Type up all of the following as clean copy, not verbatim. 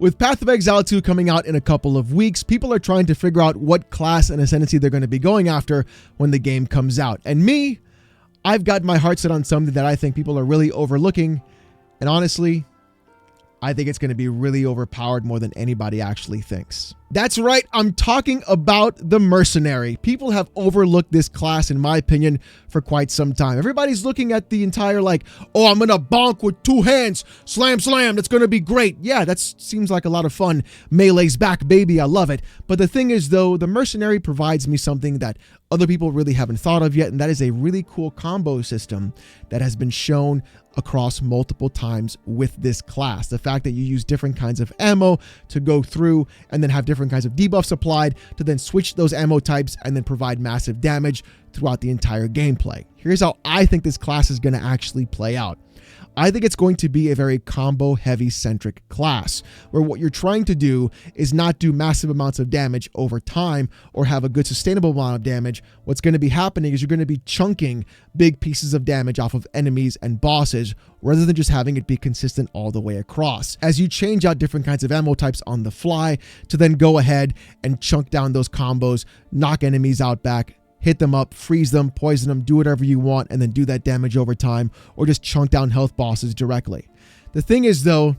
With Path of Exile 2 coming out in a couple of weeks, people are trying to figure out what class and Ascendancy they're going to be going after when the game comes out. And me, I've got my heart set on something that I think people are really overlooking. And honestly, I think it's going to be really overpowered more than anybody actually thinks. That's right, I'm talking about the Mercenary. People have overlooked this class, in my opinion, for quite some time. Everybody's looking at the entire like, oh, I'm going to bonk with 2 hands. Slam, slam, that's going to be great. Yeah, that seems like a lot of fun. Melee's back, baby, I love it. But the thing is, though, the Mercenary provides me something that other people really haven't thought of yet, and that is a really cool combo system that has been shown across multiple times with this class. The fact that you use different kinds of ammo to go through and then have different kinds of debuffs applied to then switch those ammo types and then provide massive damage throughout the entire gameplay. Here's how I think this class is going to actually play out. I think it's going to be a very combo heavy centric class where what you're trying to do is not do massive amounts of damage over time or have a good sustainable amount of damage. What's going to be happening is you're going to be chunking big pieces of damage off of enemies and bosses rather than just having it be consistent all the way across. As you change out different kinds of ammo types on the fly to then go ahead and chunk down those combos, knock enemies out back, hit them up, freeze them, poison them, do whatever you want, and then do that damage over time, or just chunk down health bosses directly. The thing is, though,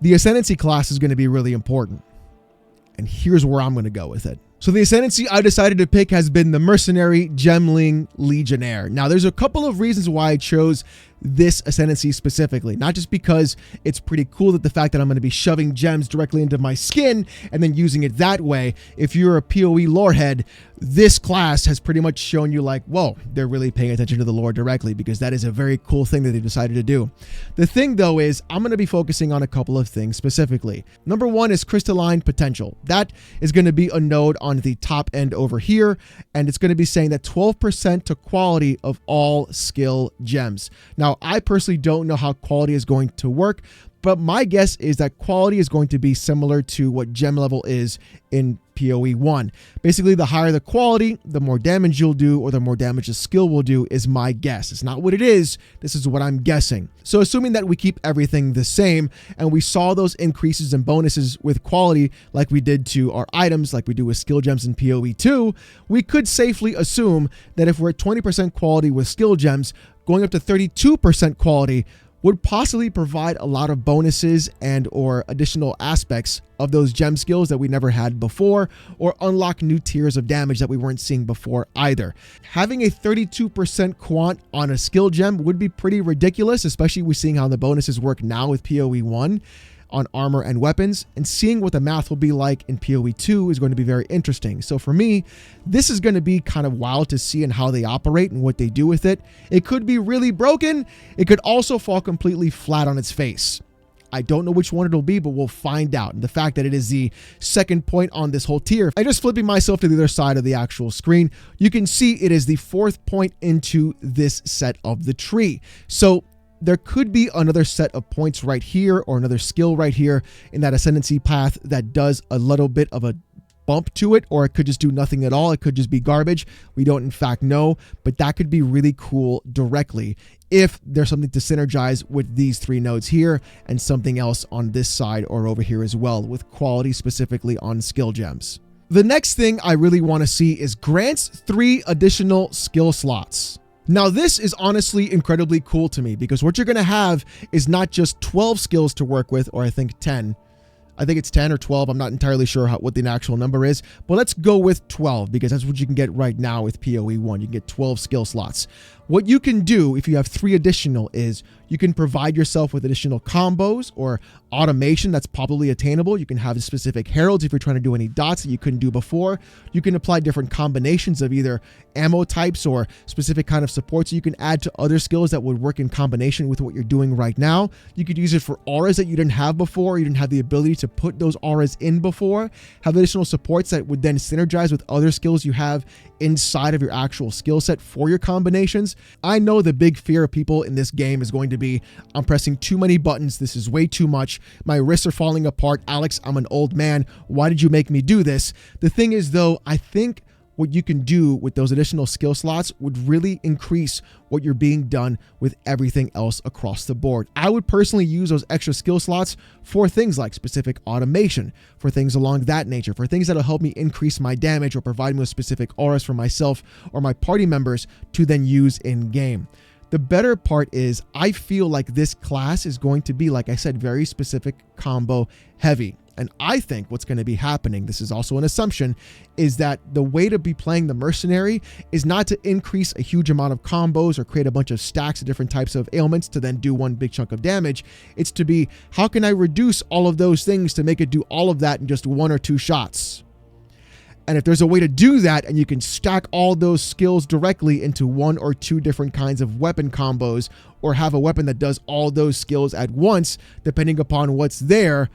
the Ascendancy class is going to be really important. And here's where I'm going to go with it. So the Ascendancy I decided to pick has been the Mercenary, Gemling, Legionnaire. Now, there's a couple of reasons why I chose this Ascendancy specifically, not just because it's pretty cool that the fact that I'm going to be shoving gems directly into my skin and then using it that way. If you're a PoE lorehead, this class has pretty much shown you like, whoa, they're really paying attention to the lore directly, because that is a very cool thing that they decided to do. The thing though is I'm going to be focusing on a couple of things specifically. Number one is crystalline potential. That is going to be a node on the top end over here, and it's going to be saying that 12% to quality of all skill gems. Now, I personally don't know how quality is going to work, but my guess is that quality is going to be similar to what gem level is in PoE 1. Basically, the higher the quality, the more damage you'll do, or the more damage the skill will do, is my guess. It's not what it is. This is what I'm guessing. So assuming that we keep everything the same, and we saw those increases and bonuses with quality like we did to our items, like we do with skill gems in PoE 2, we could safely assume that if we're at 20% quality with skill gems, going up to 32% quality would possibly provide a lot of bonuses and or additional aspects of those gem skills that we never had before, or unlock new tiers of damage that we weren't seeing before either. Having a 32% quant on a skill gem would be pretty ridiculous, especially with seeing how the bonuses work now with PoE 1 on armor and weapons, and seeing what the math will be like in PoE 2 is going to be very interesting. So for me, this is going to be kind of wild to see in how they operate and what they do with it. It could be really broken. It could also fall completely flat on its face. I don't know which one it'll be, but we'll find out. And the fact that it is the second point on this whole tier, I just flipping myself to the other side of the actual screen, you can see it is the 4th point into this set of the tree. So there could be another set of points right here, or another skill right here in that Ascendancy path that does a little bit of a bump to it, or it could just do nothing at all. It could just be garbage. We don't in fact know, but that could be really cool directly if there's something to synergize with these 3 nodes here and something else on this side or over here as well, with quality specifically on skill gems. The next thing I really want to see is grants 3 additional skill slots. Now, this is honestly incredibly cool to me, because what you're going to have is not just 12 skills to work with, or I think 10. I think it's 10 or 12. I'm not entirely sure what the actual number is, but let's go with 12 because that's what you can get right now with PoE 1. You can get 12 skill slots. What you can do if you have 3 additional is you can provide yourself with additional combos or automation that's probably attainable. You can have specific heralds if you're trying to do any dots that you couldn't do before. You can apply different combinations of either ammo types or specific kind of supports you can add to other skills that would work in combination with what you're doing right now. You could use it for auras that you didn't have before. You didn't have the ability to put those auras in before. Have additional supports that would then synergize with other skills you have inside of your actual skill set for your combinations. I know the big fear of people in this game is going to be, I'm pressing too many buttons. This is way too much. My wrists are falling apart. Alex, I'm an old man. Why did you make me do this? The thing is, though, I think what you can do with those additional skill slots would really increase what you're being done with everything else across the board. I would personally use those extra skill slots for things like specific automation, for things along that nature, for things that'll help me increase my damage or provide me with specific auras for myself or my party members to then use in game. The better part is I feel like this class is going to be, like I said, very specific combo heavy. And I think what's going to be happening, this is also an assumption, is that the way to be playing the mercenary is not to increase a huge amount of combos or create a bunch of stacks of different types of ailments to then do one big chunk of damage. It's to be, how can I reduce all of those things to make it do all of that in just 1 or 2 shots? And if there's a way to do that and you can stack all those skills directly into 1 or 2 different kinds of weapon combos, or have a weapon that does all those skills at once, depending upon what's there,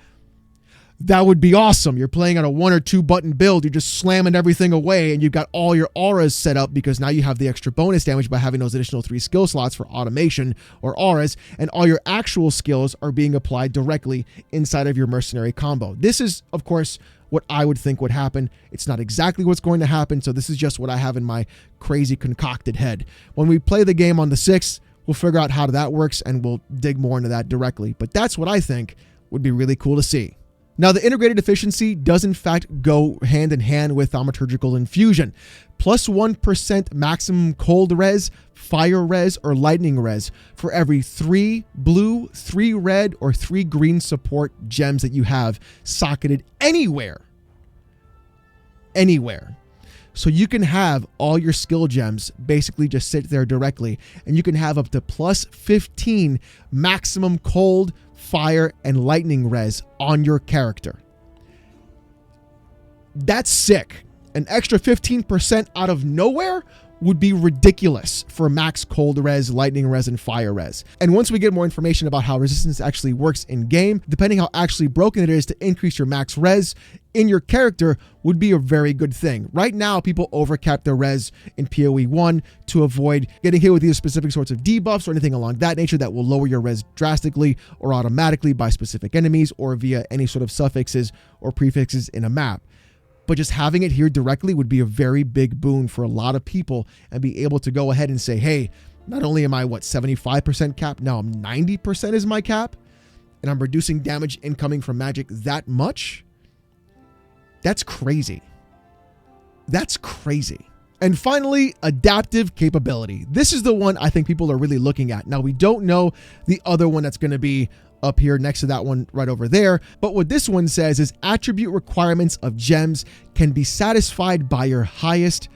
that would be awesome. You're playing on a 1 or 2 button build. You're just slamming everything away and you've got all your auras set up because now you have the extra bonus damage by having those additional 3 skill slots for automation or auras, and all your actual skills are being applied directly inside of your mercenary combo. This is, of course, what I would think would happen. It's not exactly what's going to happen, so this is just what I have in my crazy concocted head. When we play the game on the 6th, we'll figure out how that works and we'll dig more into that directly. But that's what I think would be really cool to see. Now, the integrated efficiency does in fact go hand in hand with thaumaturgical infusion. Plus 1% maximum cold res, fire res, or lightning res for every 3 blue, 3 red, or 3 green support gems that you have socketed anywhere. Anywhere. So you can have all your skill gems basically just sit there directly, and you can have up to plus 15 maximum cold, fire, and lightning res on your character. That's sick. An extra 15% out of nowhere would be ridiculous for max cold res, lightning res, and fire res. And once we get more information about how resistance actually works in game, depending how actually broken it is to increase your max res in your character would be a very good thing. Right now, people overcap their res in PoE 1 to avoid getting hit with either specific sorts of debuffs or anything along that nature that will lower your res drastically or automatically by specific enemies or via any sort of suffixes or prefixes in a map. But just having it here directly would be a very big boon for a lot of people and be able to go ahead and say, hey, not only am I, 75% cap, now I'm 90% is my cap, and I'm reducing damage incoming from magic that much. That's crazy. That's crazy. And finally, adaptive capability. This is the one I think people are really looking at. Now, we don't know the other one that's going to be up here next to that one right over there. But what this one says is attribute requirements of gems can be satisfied by your highest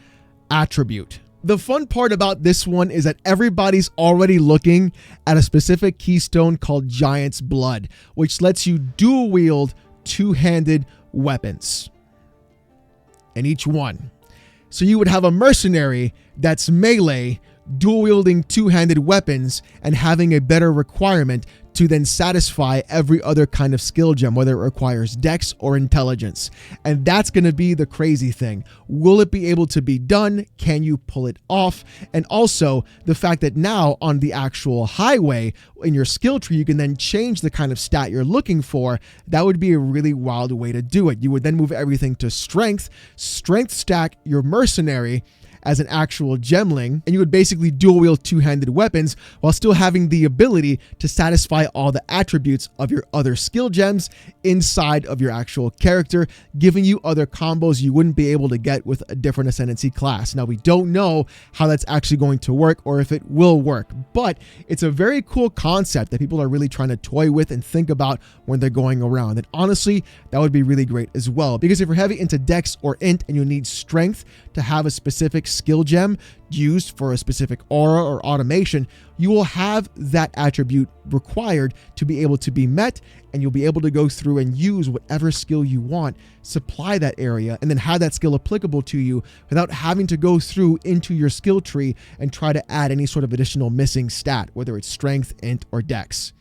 attribute. The fun part about this one is that everybody's already looking at a specific keystone called Giant's Blood, which lets you dual wield 2-handed weapons in each one. So you would have a mercenary that's melee, dual wielding 2-handed weapons and having a better requirement to then satisfy every other kind of skill gem, whether it requires dex or intelligence. And that's going to be the crazy thing. Will it be able to be done? Can you pull it off? And also the fact that now on the actual highway in your skill tree, you can then change the kind of stat you're looking for. That would be a really wild way to do it. You would then move everything to strength stack your mercenary as an actual Gemling, and you would basically dual wield 2-handed weapons while still having the ability to satisfy all the attributes of your other skill gems inside of your actual character, giving you other combos you wouldn't be able to get with a different Ascendancy class. Now, we don't know how that's actually going to work or if it will work, but it's a very cool concept that people are really trying to toy with and think about when they're going around. And honestly, that would be really great as well, because if you're heavy into dex or int and you need strength to have a specific skill gem used for a specific aura or automation, you will have that attribute required to be able to be met, and you'll be able to go through and use whatever skill you want, supply that area, and then have that skill applicable to you without having to go through into your skill tree and try to add any sort of additional missing stat, whether it's strength, int, or dex.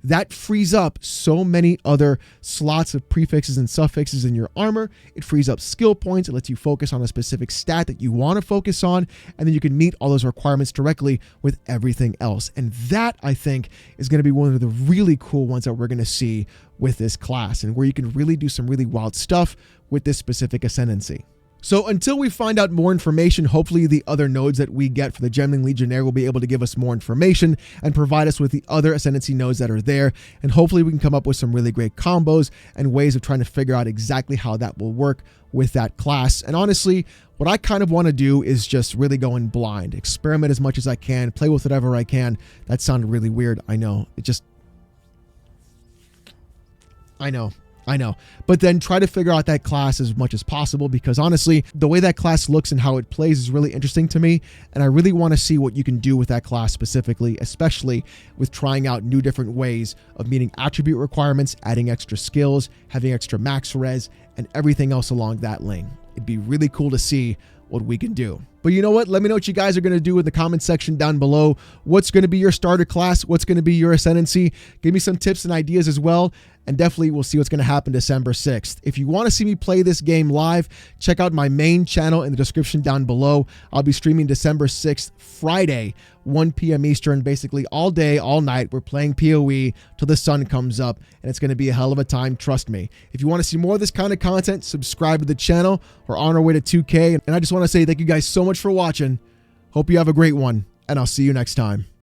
That frees up so many other slots of prefixes and suffixes in your armor. It frees up skill points. It lets you focus on a specific stat that you want to focus on, and then you can meet all those requirements directly with everything else. And that, I think, is going to be one of the really cool ones that we're going to see with this class, and where you can really do some really wild stuff with this specific Ascendancy. So until we find out more information, hopefully the other nodes that we get for the Gemling Legionnaire will be able to give us more information and provide us with the other Ascendancy nodes that are there. And hopefully we can come up with some really great combos and ways of trying to figure out exactly how that will work with that class. And honestly, what I kind of want to do is just really go in blind, experiment as much as I can, play with whatever I can. That sounded really weird. I know. I know, but then try to figure out that class as much as possible, because honestly, the way that class looks and how it plays is really interesting to me. And I really want to see what you can do with that class specifically, especially with trying out new different ways of meeting attribute requirements, adding extra skills, having extra max res, and everything else along that lane. It'd be really cool to see what we can do. But you know what? Let me know what you guys are going to do in the comment section down below. What's going to be your starter class? What's going to be your Ascendancy? Give me some tips and ideas as well. And definitely we'll see what's going to happen December 6th. If you want to see me play this game live, check out my main channel in the description down below. I'll be streaming December 6th, Friday, 1 p.m. Eastern, basically all day, all night. We're playing PoE till the sun comes up, and it's going to be a hell of a time, trust me. If you want to see more of this kind of content, subscribe to the channel. We're on our way to 2K, and I just want to say thank you guys so much for watching. Hope you have a great one, and I'll see you next time.